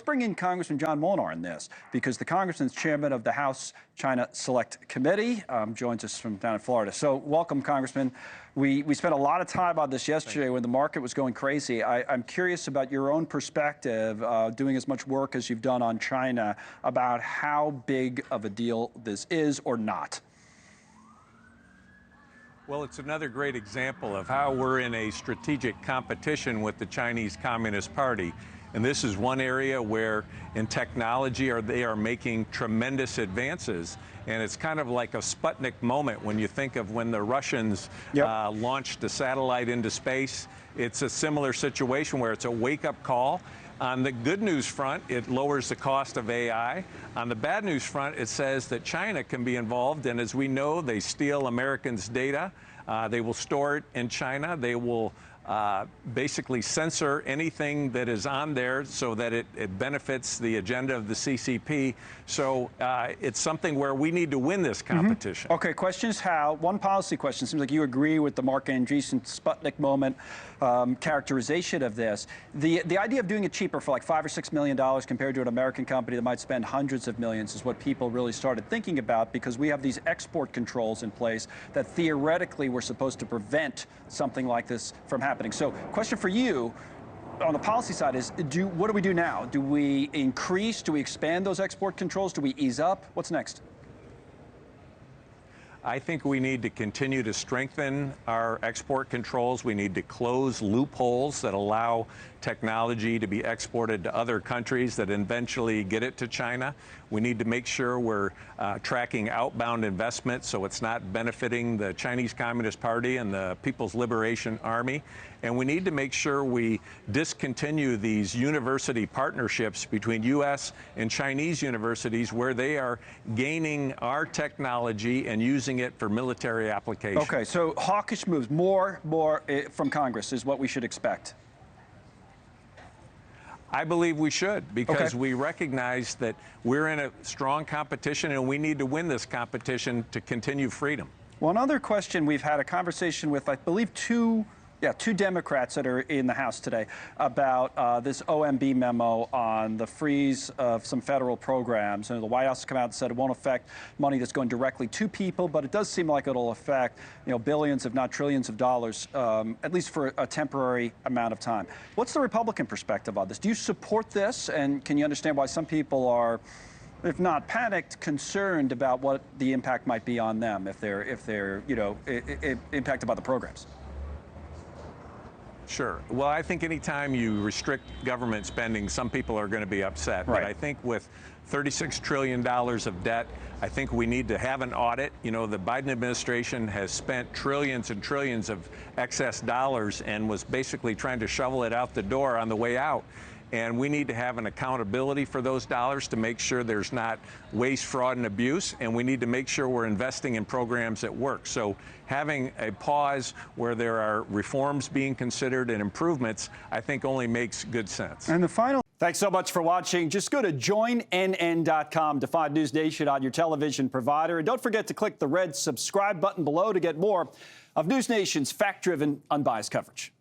bring in Congressman John Moolenaar in this, because the congressman's chairman of the House China Select Committee, joins us from down in Florida. So welcome, Congressman. We spent a lot of time on this yesterday when the market was going crazy. I'm curious about your own perspective, doing as much work as you've done on China, about how big of a deal this is or not. Well, it's another great example of how we're in a strategic competition with the Chinese Communist Party. And this is one area where in technology they are making tremendous advances. And it's kind of like a Sputnik moment when you think of when the Russians launched a satellite into space. It's a similar situation where it's a wake-up call. On the good news front, it lowers the cost of AI. On the bad news front, it says that China can be involved, and as we know, they steal Americans' data. They will store it in China. They will basically censor anything that is on there so that it benefits the agenda of the CCP. So it's something where we need to win this competition. Okay, questions how? One policy question. Seems like you agree with the Mark Andreessen Sputnik moment characterization of this. The idea of doing it cheaper for like $5 or $6 million compared to an American company that might spend hundreds of millions is what people really started thinking about, because we have these export controls in place that theoretically were supposed to prevent something like this from happening. So question for you on the policy side is, what do we do now? Do we increase? Do we expand those export controls? Do we ease up? What's next? I think we need to continue to strengthen our export controls. We need to close loopholes that allow technology to be exported to other countries that eventually get it to China. We need to make sure we're tracking outbound investment so it's not benefiting the Chinese Communist Party and the People's Liberation Army. And we need to make sure we discontinue these university partnerships between U.S. and Chinese universities where they are gaining our technology and using it for military applications. Okay, so hawkish moves, more from Congress is what we should expect. I believe we should, because we recognize that we're in a strong competition and we need to win this competition to continue freedom. Well, another question, we've had a conversation with, I believe, two Democrats that are in the House today about this OMB memo on the freeze of some federal programs. And the White House has come out and said it won't affect money that's going directly to people, but it does seem like it'll affect, billions, if not trillions of dollars, at least for a temporary amount of time. What's the Republican perspective on this? Do you support this? And can you understand why some people are, if not panicked, concerned about what the impact might be on them if they're impacted by the programs? Sure. Well, I think anytime you restrict government spending, some people are going to be upset. Right. But I think with $36 trillion of debt, I think we need to have an audit. The Biden administration has spent trillions and trillions of excess dollars and was basically trying to shovel it out the door on the way out. And we need to have an accountability for those dollars to make sure there's not waste, fraud, and abuse. And we need to make sure we're investing in programs that work. So having a pause where there are reforms being considered and improvements, I think only makes good sense. And the final. Thanks so much for watching. Just go to joinnn.com to find NewsNation on your television provider. And don't forget to click the red subscribe button below to get more of NewsNation's fact-driven, unbiased coverage.